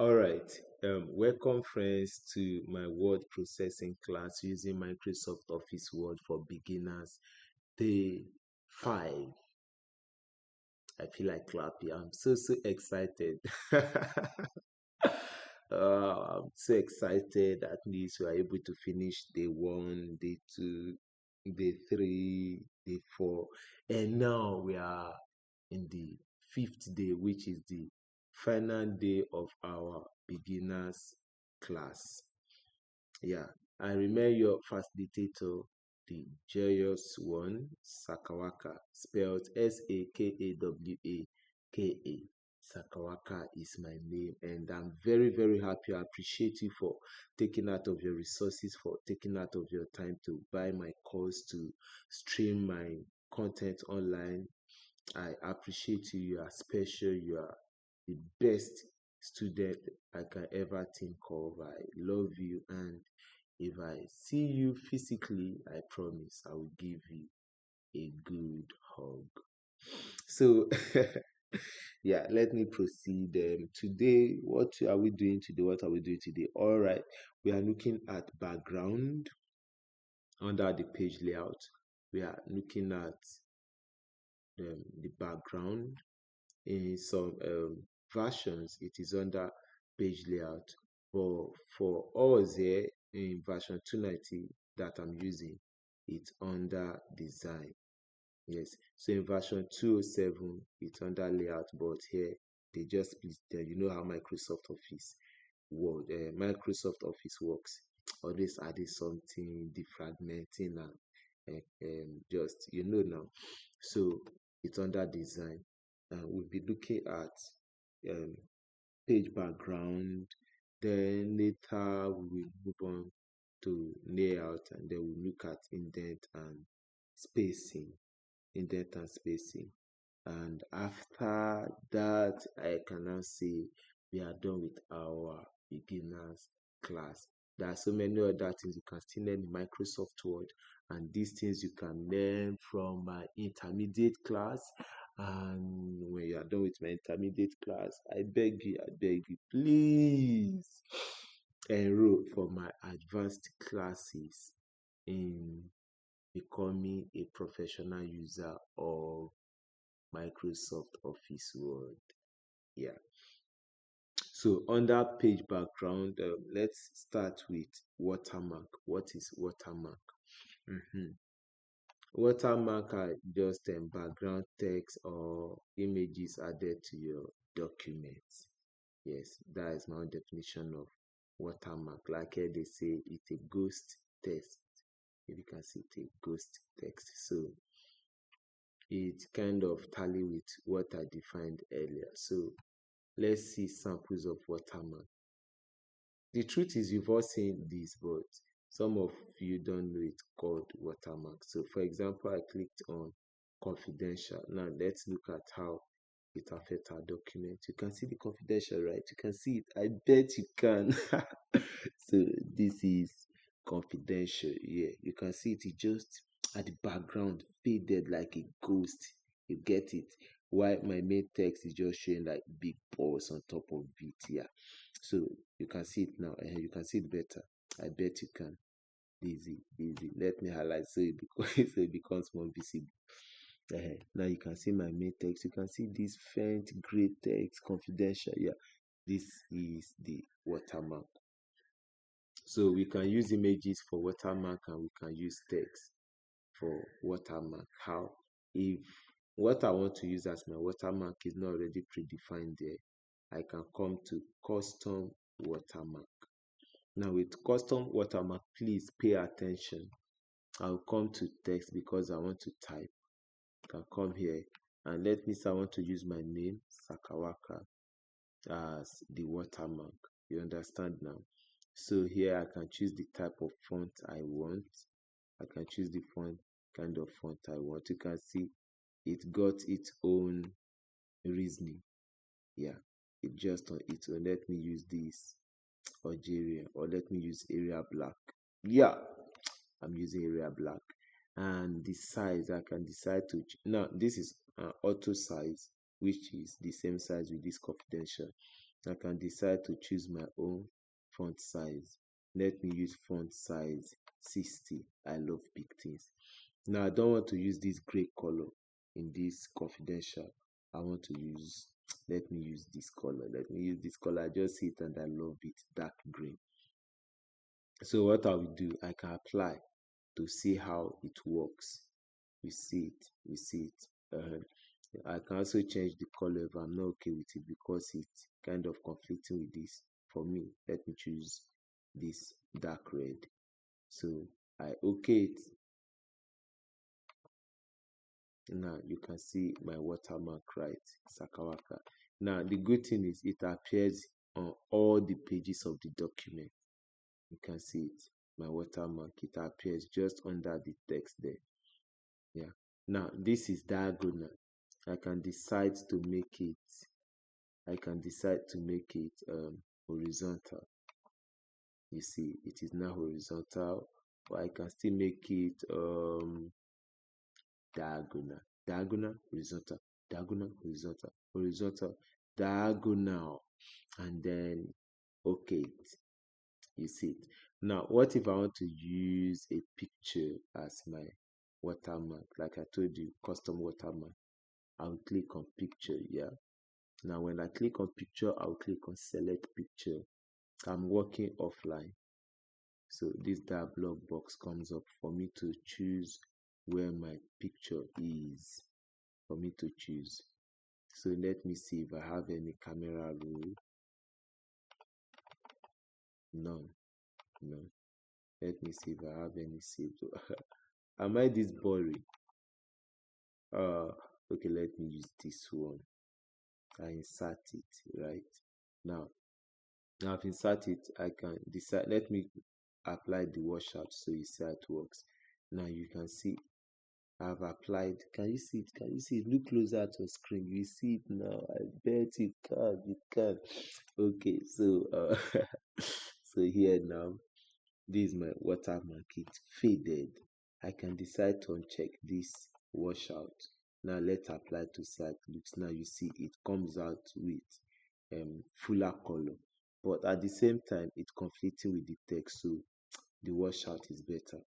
All right. Welcome, friends, to my word processing class using Microsoft Office Word for Beginners, day 5. I feel like clapping. I'm so excited. I'm so excited. At least we are able to finish day 1, day 2, day 3, day 4, and now we are in the 5th day, which is the final day of our beginners class. Yeah, I remember your facilitator, the joyous one, Sakawaka, spelled Sakawaka. Sakawaka is my name, and I'm very happy. I appreciate you for taking out of your resources, for taking out of your time to buy my course, to stream my content online. I appreciate you. You are special. You are the best student I can ever think of. I love you. And if I see you physically, I promise I will give you a good hug. So, yeah, let me proceed. Today, what are we doing today? What are we doing today? All right, we are looking at background under the page layout. We are looking at the background. In some versions, it is under page layout, but for us here in version 290 that I'm using, it's under design. Yes, so in version 207 it's under layout, but here they just split there. You know how Microsoft Office works. Always adding something, defragmenting, and just now. So it's under design, and we'll be looking at um, page background. Then later we will move on to layout, and then we'll look at spacing, indent and spacing. And after that, I can now say we are done with our beginners class. There are so many other things you can still learn in Microsoft Word, and these things you can learn from my intermediate class. And when you are done with my intermediate class, I beg you, please enroll for my advanced classes in becoming a professional user of Microsoft Office Word. Yeah. So under page background, let's start with watermark. What is watermark? Watermark are just background text or images added to your documents. Yes, that is my definition of watermark. Like here they say it's a ghost text. If you can see, it's a ghost text. So it kind of tally with what I defined earlier. So let's see samples of watermark. The truth is you've all seen this, but some of you don't know it's called watermark. So for example, I clicked on confidential. Now let's look at how it affects our document. You can see the confidential, right? You can see it. I bet you can. So this is confidential. Yeah, you can see it. It just at the background faded like a ghost. You get it? Why my main text is just showing like big balls on top of it. Yeah. So you can see it now. You can see it better. I bet you can. Easy. Let me highlight so it becomes more visible. Now you can see my main text. You can see this faint gray text, confidential. Yeah, this is the watermark. So we can use images for watermark, and we can use text for watermark. How? If what I want to use as my watermark is not already predefined there, I can come to custom watermark. Now with custom watermark, please pay attention. I'll come to text because I want to type. I can come here and let me say I want to use my name, Sakawaka, as the watermark. You understand now? So here I can choose the type of font I want. I can choose the kind of font I want. You can see it got its own reasoning. Yeah, it just on its own. Let me use this Algeria, or let me use area black. Yeah, I'm using area black. And the size, I can decide to now this is auto size, which is the same size with this confidential. I can decide to choose my own font size. Let me use font size 60. I love big things. Now I don't want to use this gray color in this confidential. I want to use, let me use this color. Let me use this color. I just see it and I love it, dark green. So what I will do, I can apply to see how it works. We see it, we see it. I can also change the color if I'm not okay with it because it's kind of conflicting with this. For me, let me choose this dark red. So I okay it. Now you can see my watermark, right? Sakawaka. Now the good thing is it appears on all the pages of the document. You can see it. My watermark, it appears just under the text there. Yeah. Now this is diagonal. I can decide to make it horizontal. You see, it is now horizontal, but I can still make it diagonal, diagonal, horizontal, diagonal, horizontal, horizontal, diagonal, and then okay, you see it. Now, what if I want to use a picture as my watermark? Like I told you, custom watermark. I'll click on picture. Yeah. Now, when I click on picture, I'll click on select picture. I'm working offline. So this dialog box comes up for me to choose where my picture is, for me to choose. So let me see if I have any camera roll. None. No. Let me see if I have any saved. Am I this boring? Okay, let me use this one. I insert it, right? Now I've inserted it. I can decide. Let me apply the washout so you see how it works. Now you can see I've applied. Can you see it? Can you see it? Look closer to the screen. You see it now. I bet you can. You can. Okay, so so here now, this is my watermark. It's faded. I can decide to uncheck this washout. Now let's apply to see how it looks. Now you see it comes out with fuller color, but at the same time it's conflicting with the text, so the washout is better.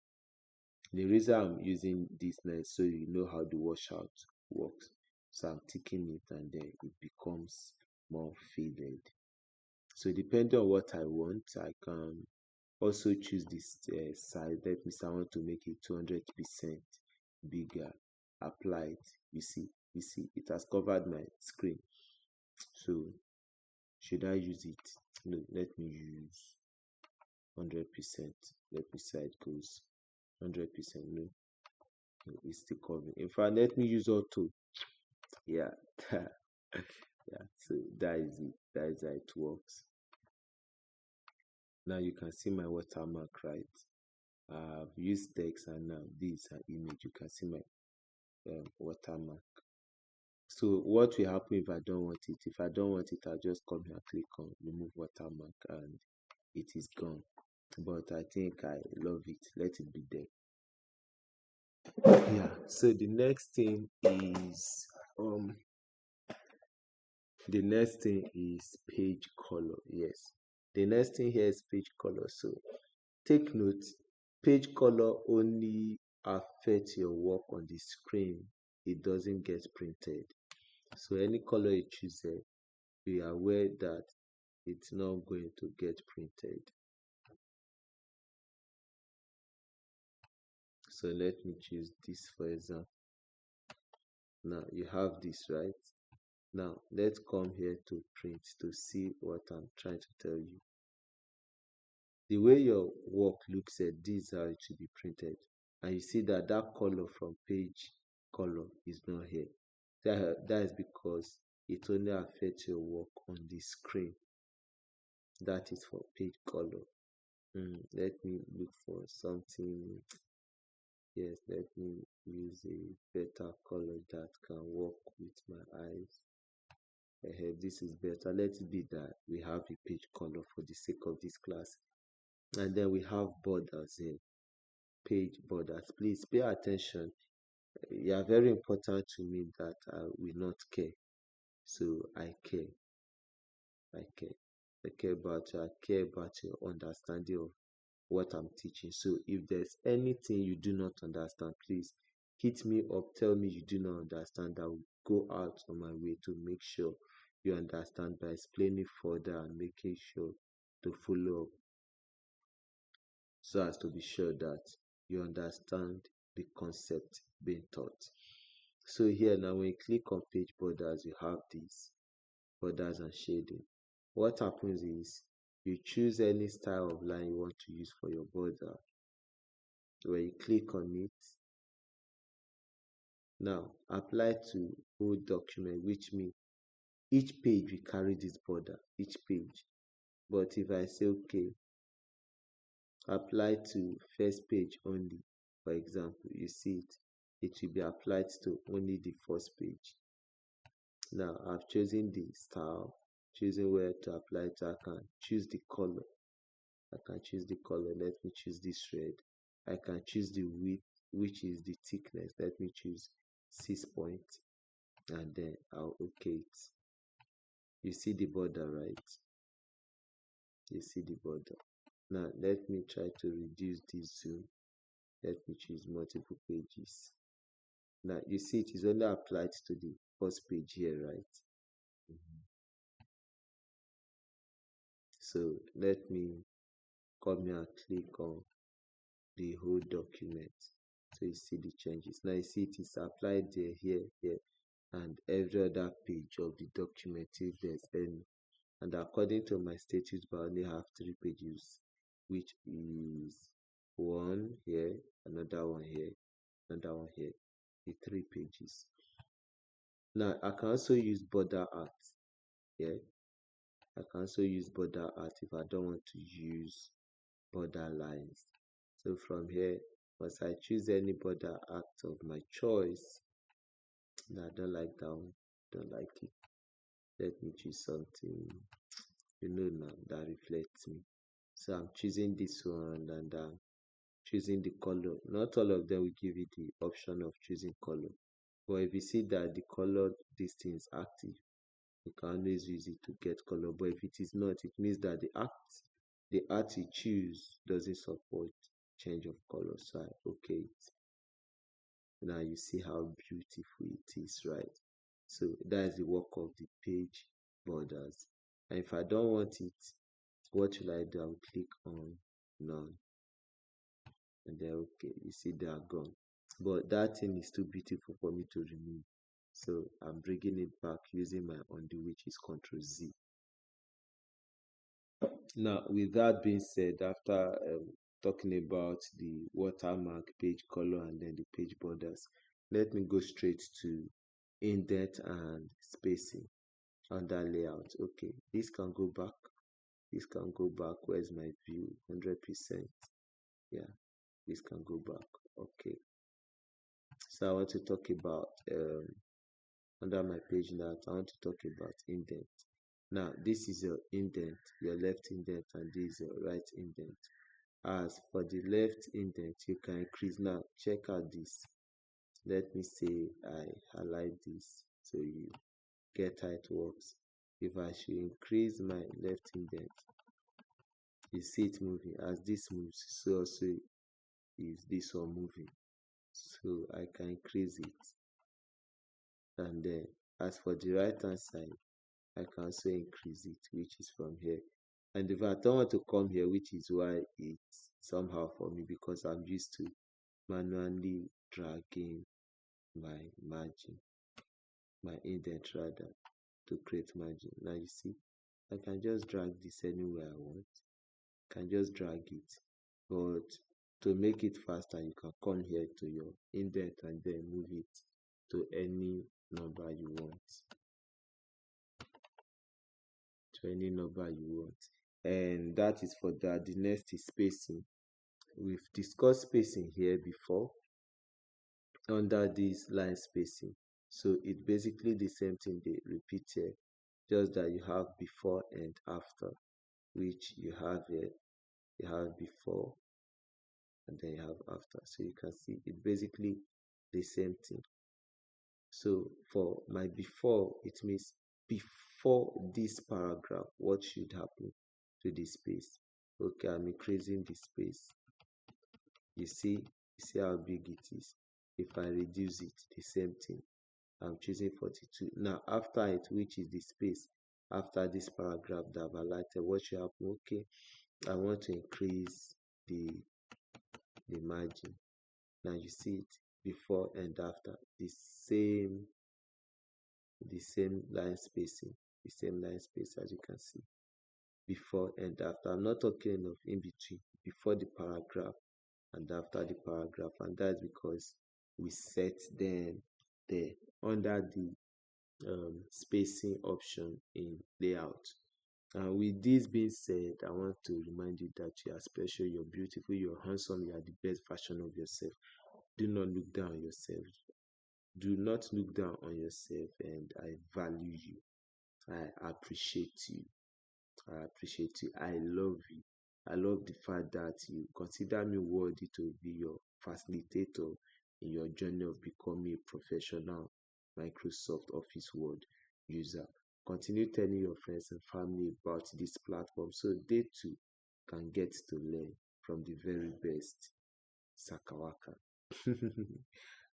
The reason I'm using this now is so you know how the washout works. So I'm ticking it and then it becomes more faded. So depending on what I want, I can also choose this size. Let me say I want to make it 200% bigger. Apply it. You see, it has covered my screen. So should I use it? No, let me use 100%. Let me see how it goes. 100%. No, it's still covering. In fact, let me use auto. Yeah. Yeah, so that is it. That is how it works. Now you can see my watermark, right? I've used text and now this is an image. You can see my watermark. So what will happen if I don't want it? If I don't want it, I'll just come here, click on remove watermark, and it is gone. But I think I love it. Let it be there. Yeah. So the next thing is page color. Yes. The next thing here is page color. So take note, page color only affects your work on the screen. It doesn't get printed. So any color you choose here, be aware that it's not going to get printed. So let me choose this for example. Now you have this, right? Now let's come here to print to see what I'm trying to tell you. The way your work looks at this, how it should be printed, and you see that that color from page color is not here. That is because it only affects your work on the screen. That is for page color. Let me look for something. Yes, let me use a better color that can work with my eyes. This is better. Let it be that we have a page color for the sake of this class. And then we have borders here. Page borders. Please pay attention. You are very important to me that I will not care. So I care. I care. I care about you. I care about your understanding of what I'm teaching. So if there's anything you do not understand, please hit me up. Tell me you do not understand. I will go out on my way to make sure you understand by explaining further and making sure to follow up so as to be sure that you understand the concept being taught. So here now, when you click on page borders, you have these borders and shading. What happens is you choose any style of line you want to use for your border. When you click on it, now apply to whole document, which means each page will carry this border, each page. But if I say okay, apply to first page only, for example, you see it will be applied to only the first page. Now I've chosen the style, choosing where to apply to. I can choose the color. I can choose the color. Let me choose this red. I can choose the width, which is the thickness. Let me choose 6 points, and then I'll okay it. You see the border, right? You see the border. Now let me try to reduce this zoom. Let me choose multiple pages. Now you see it is only applied to the first page here, right? So let me come here and click on the whole document. So you see the changes. Now you see it is applied there, here, and every other page of the document if there's any. And according to my status bar, I only have 3 pages, which is one here, another one here, another one here. The 3 pages. Now I can also use border art. Yeah, I can also use border art if I don't want to use border lines. So from here, once I choose any border art of my choice, no, I don't like that one. Don't like it. Let me choose something, now that reflects me. So I'm choosing this one and I'm choosing the color. Not all of them will give you the option of choosing color. But if you see that the color this thing is active, you can always use it to get color. But if it is not, it means that the art you choose doesn't support change of color. So I okay it. Now you see how beautiful it is, right? So that is the work of the page borders. And if I don't want it, what will I do? I'll click on none. And then okay, you see they are gone. But that thing is too beautiful for me to remove. So I'm bringing it back using my undo, which is Ctrl Z. Now, with that being said, after talking about the watermark, page color, and then the page borders, let me go straight to indent and spacing under layout. Okay, this can go back. This can go back. Where's my view? 100%. Yeah, this can go back. Okay. So I want to talk about under my page now. I want to talk about indent. Now, this is your indent, your left indent, and this is your right indent. As for the left indent, you can increase. Now, check out this. Let me say I highlight this so you get how it works. If I should increase my left indent, you see it moving. As this moves, so also is this one moving. So I can increase it. And then as for the right hand side, I can also increase it, which is from here. And if I don't want to come here, which is why it's somehow for me, because I'm used to manually dragging my margin, my indent rather, to create margin. Now you see, I can just drag this anywhere I want. I can just drag it. But to make it faster, you can come here to your indent and then move it to any number you want. To any number you want. And that is for that. The next is spacing. We've discussed spacing here before under this line spacing. So it's basically the same thing they repeat here, just that you have before and after, which you have here. You have before and then you have after. So you can see it's basically the same thing. So for my before, it means before this paragraph, what should happen to the space? Okay, I'm increasing the space. You see how big it is. If I reduce it, the same thing. I'm choosing 42. Now, after it, which is the space, after this paragraph that I've highlighted, what should happen? Okay, I want to increase the margin. Now you see it before and after, the same line spacing, the same line space as you can see, before and after. I'm not talking of in between, before the paragraph and after the paragraph, and that's because we set them there under the spacing option in layout. And with this being said, I want to remind you that you are special, you're beautiful, you're handsome, you are the best version of yourself. Do not look down on yourself. Do not look down on yourself, and I value you. I appreciate you. I appreciate you. I love you. I love the fact that you consider me worthy to be your facilitator in your journey of becoming a professional Microsoft Office Word user. Continue telling your friends and family about this platform so they too can get to learn from the very best. Sakawaka.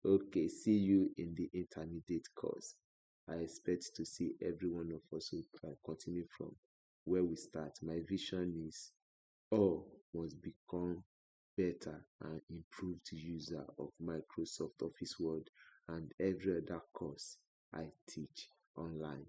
Okay, see you in the intermediate course. I expect to see every one of us who can continue from where we start. My vision is all must become better and improved user of Microsoft Office Word and every other course I teach online.